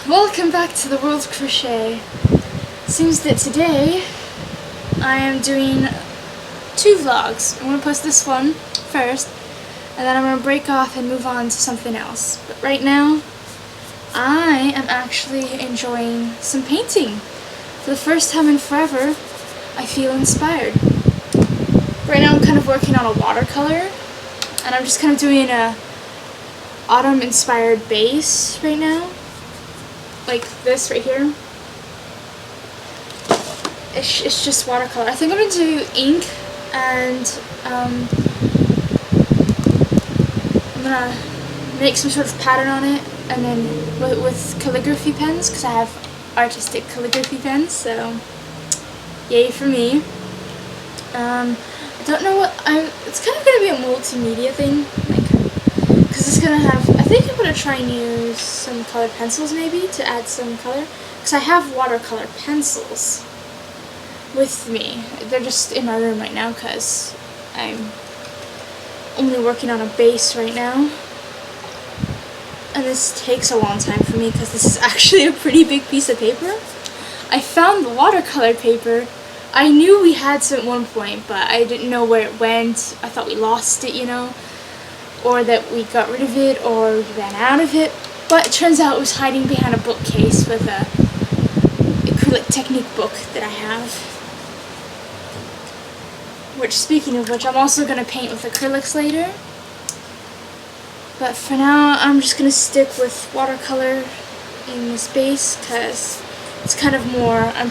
Welcome back to the World Crochet. Seems that today I am doing two vlogs. I'm going to post this one first, and then I'm going to break off and move on to something else. But right now, I am actually enjoying some painting. For the first time in forever, I feel inspired. Right now I'm kind of working on a watercolor, and I'm just kind of doing a autumn-inspired base right now. Like this right here. It's just watercolor. I think I'm going to do ink, and I'm going to make some sort of pattern on it, and then with calligraphy pens, because I have artistic calligraphy pens, so yay for me. I don't know what it's kind of going to be a multimedia thing, because it's going to have, I think I'm going to try and use some colored pencils maybe to add some color, because I have watercolor pencils with me. They're just in my room right now because I'm only working on a base right now, and this takes a long time for me because this is actually a pretty big piece of paper. I found the watercolor paper. I knew we had some at one point, but I didn't know where it went. I thought we lost it, you know, or that we got rid of it, or we ran out of it. But it turns out it was hiding behind a bookcase with a acrylic technique book that I have. Which, speaking of which, I'm also going to paint with acrylics later. But for now, I'm just going to stick with watercolor in this base because it's kind of more, I'm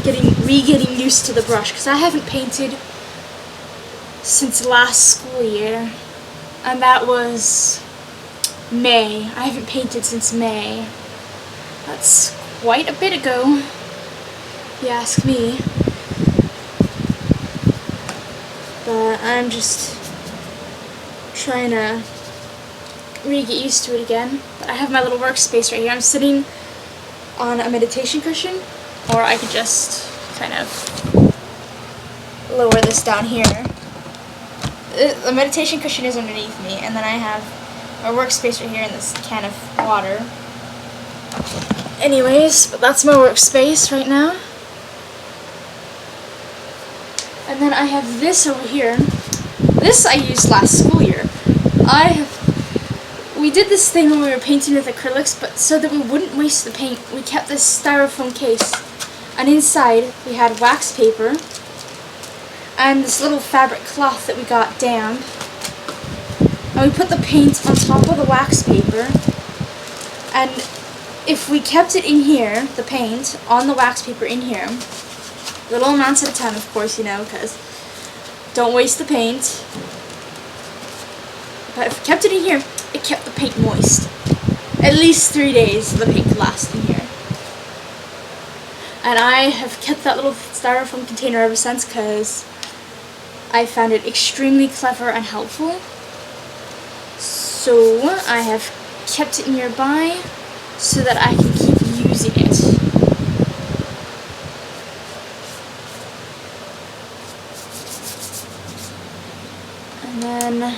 getting used to the brush, because I haven't painted since last school year, and that was May. I haven't painted since May. That's quite a bit ago, if you ask me. But I'm just trying to get used to it again. But I have my little workspace right here. I'm sitting on a meditation cushion, or I could just kind of lower this down here. The meditation cushion is underneath me, and then I have my workspace right here and this can of water. Anyways, but that's my workspace right now. And then I have this over here. This I used last school year. We did this thing when we were painting with acrylics, but so that we wouldn't waste the paint, we kept this styrofoam case. And inside we had wax paper and this little fabric cloth that we got damp. And we put the paint on top of the wax paper. And if we kept it in here, the paint on the wax paper in here, little amounts at a time, of course, you know, because don't waste the paint. But if we kept it in here, it kept the paint moist. At least 3 days the paint could last in here. And I have kept that little styrofoam container ever since because I found it extremely clever and helpful. So I have kept it nearby so that I can keep using it. And then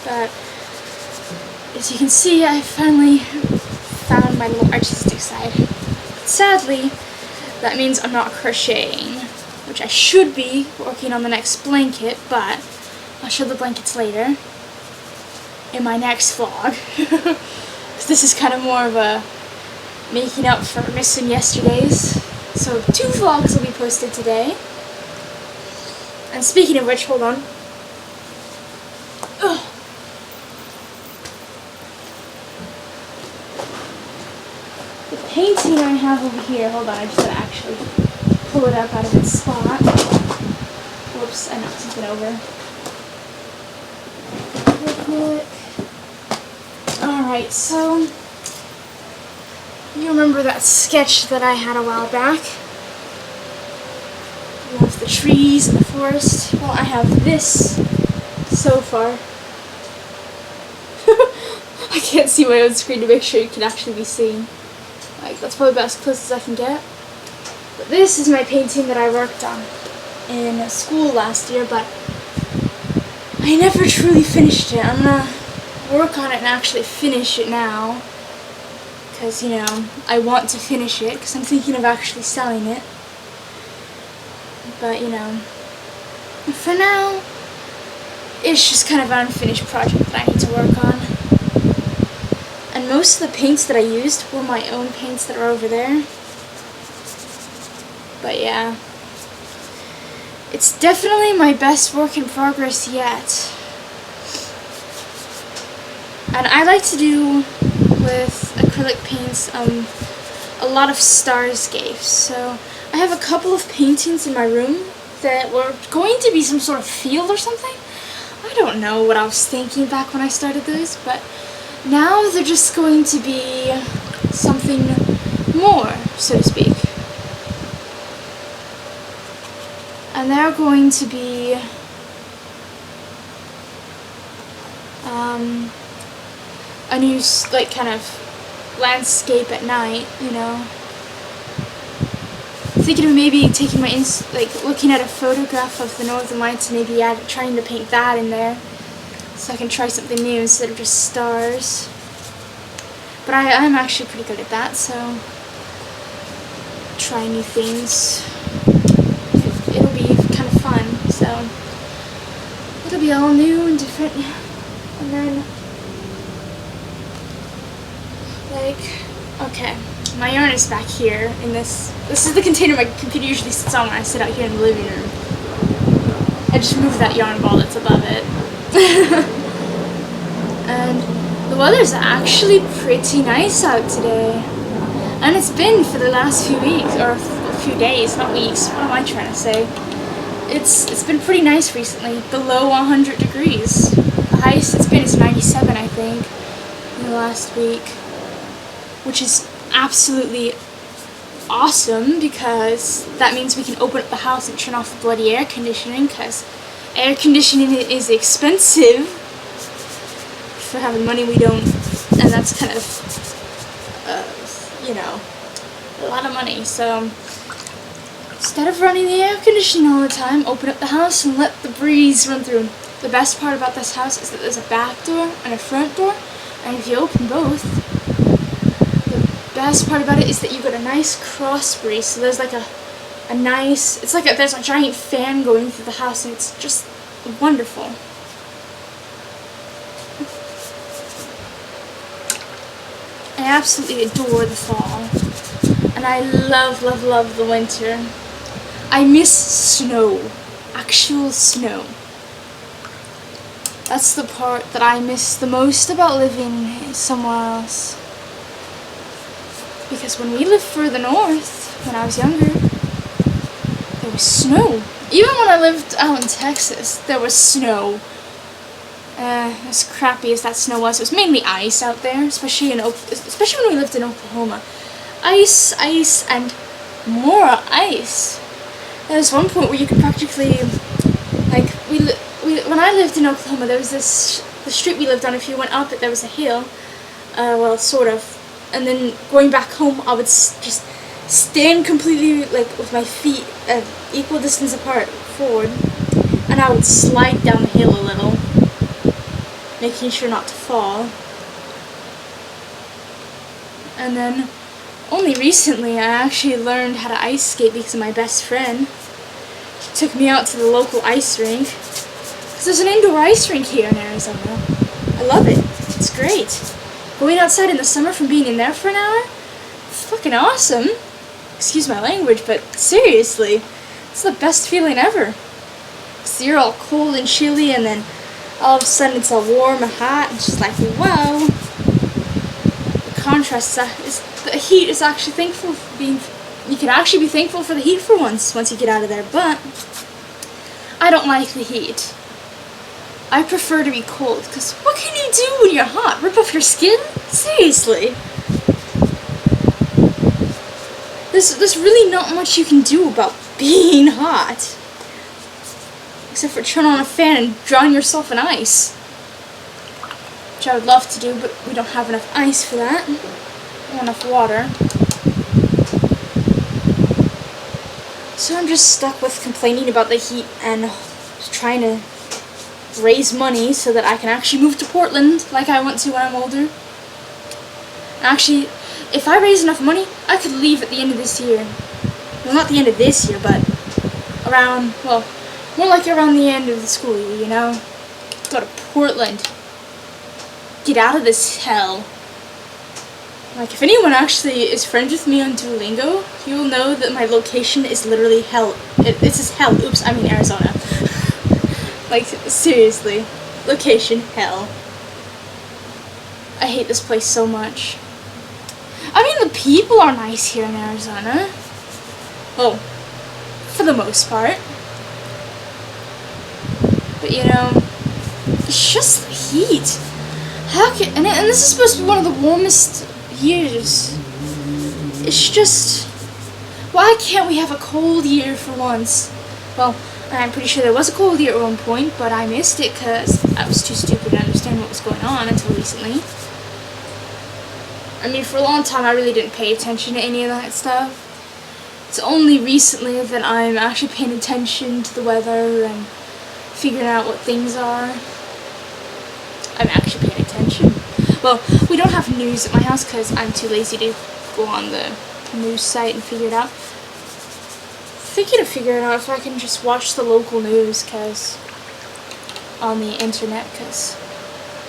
but as you can see, I finally found my little artistic side. Sadly, that means I'm not crocheting, which I should be working on the next blanket, but I'll show the blankets later in my next vlog. Because this is kind of more of a making up for missing yesterday's. So 2 vlogs will be posted today. And speaking of which, hold on. Ugh. The painting I have over here, hold on, I just gotta actually pull it up out of its spot. Whoops, I knocked something over. Real quick. Alright, so you remember that sketch that I had a while back? Of the trees and the forest. Well, I have this so far. I can't see my own screen to make sure you can actually be seen. Like, that's probably about as close as I can get. But this is my painting that I worked on in school last year, but I never truly finished it. I'm gonna work on it and actually finish it now. Because, you know, I want to finish it because I'm thinking of actually selling it. But, you know, for now, it's just kind of an unfinished project that I need to work on. And most of the paints that I used were my own paints that are over there. But yeah, it's definitely my best work in progress yet. And I like to do with acrylic paints a lot of starscapes. So I have a couple of paintings in my room that were going to be some sort of field or something. I don't know what I was thinking back when I started those, but now they're just going to be something more, so to speak. And they're going to be a new, like, kind of landscape at night, you know. Thinking of maybe taking my looking at a photograph of the Northern Lights and maybe trying to paint that in there, so I can try something new instead of just stars. But I'm actually pretty good at that, so try new things. It'll be kind of fun, so it'll be all new and different. And then, okay, my yarn is back here in this. This is the container my computer usually sits on when I sit out here in the living room. I just moved that yarn ball that's above it. And the weather's actually pretty nice out today. And it's been for the last few weeks, or a few days, not weeks. What am I trying to say? It's been pretty nice recently, below 100 degrees. The highest it's been is 97, I think, in the last week. Which is absolutely awesome, because that means we can open up the house and turn off the bloody air conditioning, because air conditioning is expensive. For having money we don't, and that's kind of, you know, a lot of money. So instead of running the air conditioning all the time, open up the house and let the breeze run through. The best part about this house is that there's a back door and a front door, and if you open both, the best part about it is that you get a nice cross breeze. So there's like a nice, it's like there's a giant fan going through the house, and it's just wonderful. I absolutely adore the fall, and I love, love, love the winter. I miss snow, actual snow. That's the part that I miss the most about living somewhere else. Because when we lived further north, when I was younger, there was snow. Even when I lived out in Texas, there was snow. As crappy as that snow was, it was mainly ice out there, especially when we lived in Oklahoma. Ice, ice, and more ice. There was one point where you could practically, like, when I lived in Oklahoma, there was the street we lived on, if you went up it, there was a hill, well, sort of, and then going back home, I would just stand completely, like, with my feet equal distance apart forward, and I would slide down the hill a little, making sure not to fall. And then, only recently, I actually learned how to ice skate because of my best friend. She took me out to the local ice rink. Because there's an indoor ice rink here in Arizona. I love it. It's great. Going outside in the summer from being in there for an hour? Fucking awesome. Excuse my language, but seriously, it's the best feeling ever. Because you're all cold and chilly, and then all of a sudden it's all warm and hot, and just like, wow. The contrast is, the heat is actually thankful for being, you can actually be thankful for the heat for once you get out of there, but I don't like the heat. I prefer to be cold, because what can you do when you're hot? Rip off your skin? Seriously. There's really not much you can do about being hot. Except for turn on a fan and drown yourself in ice. Which I would love to do, but we don't have enough ice for that. Not enough water. So I'm just stuck with complaining about the heat and trying to raise money so that I can actually move to Portland like I want to when I'm older. Actually, if I raise enough money, I could leave at the end of this year. Well, not the end of this year, but around, well, more like around the end of the school year, you know? Go to Portland. Get out of this hell. Like, if anyone actually is friends with me on Duolingo, you'll know that my location is literally hell. It says hell. Oops, I mean Arizona. Like, seriously. Location, hell. I hate this place so much. I mean, the people are nice here in Arizona. Well, for the most part. But, you know, it's just the heat. How can, and this is supposed to be one of the warmest years. It's just, why can't we have a cold year for once? Well, I'm pretty sure there was a cold year at one point, but I missed it because I was too stupid to understand what was going on until recently. I mean, for a long time I really didn't pay attention to any of that stuff. It's only recently that I'm actually paying attention to the weather and figuring out what things are. I'm actually paying attention. Well, we don't have news at my house because I'm too lazy to go on the news site and figure it out. I'm thinking of figuring out if I can just watch the local news on the internet, because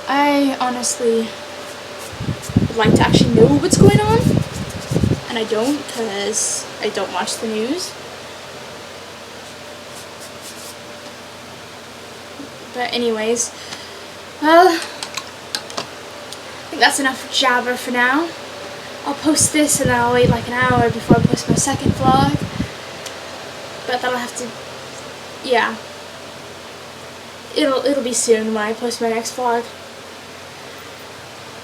I honestly would like to actually know what's going on, and I don't because I don't watch the news. But anyways, well, I think that's enough jabber for now. I'll post this and then I'll wait like an hour before I post my second vlog. But that'll have to, yeah. It'll be soon when I post my next vlog.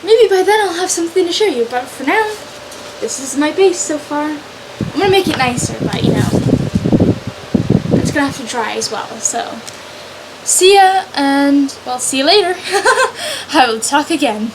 Maybe by then I'll have something to show you, but for now, this is my base so far. I'm gonna make it nicer, but you know, it's gonna have to dry as well, so. See ya, and, well, see you later. I will talk again.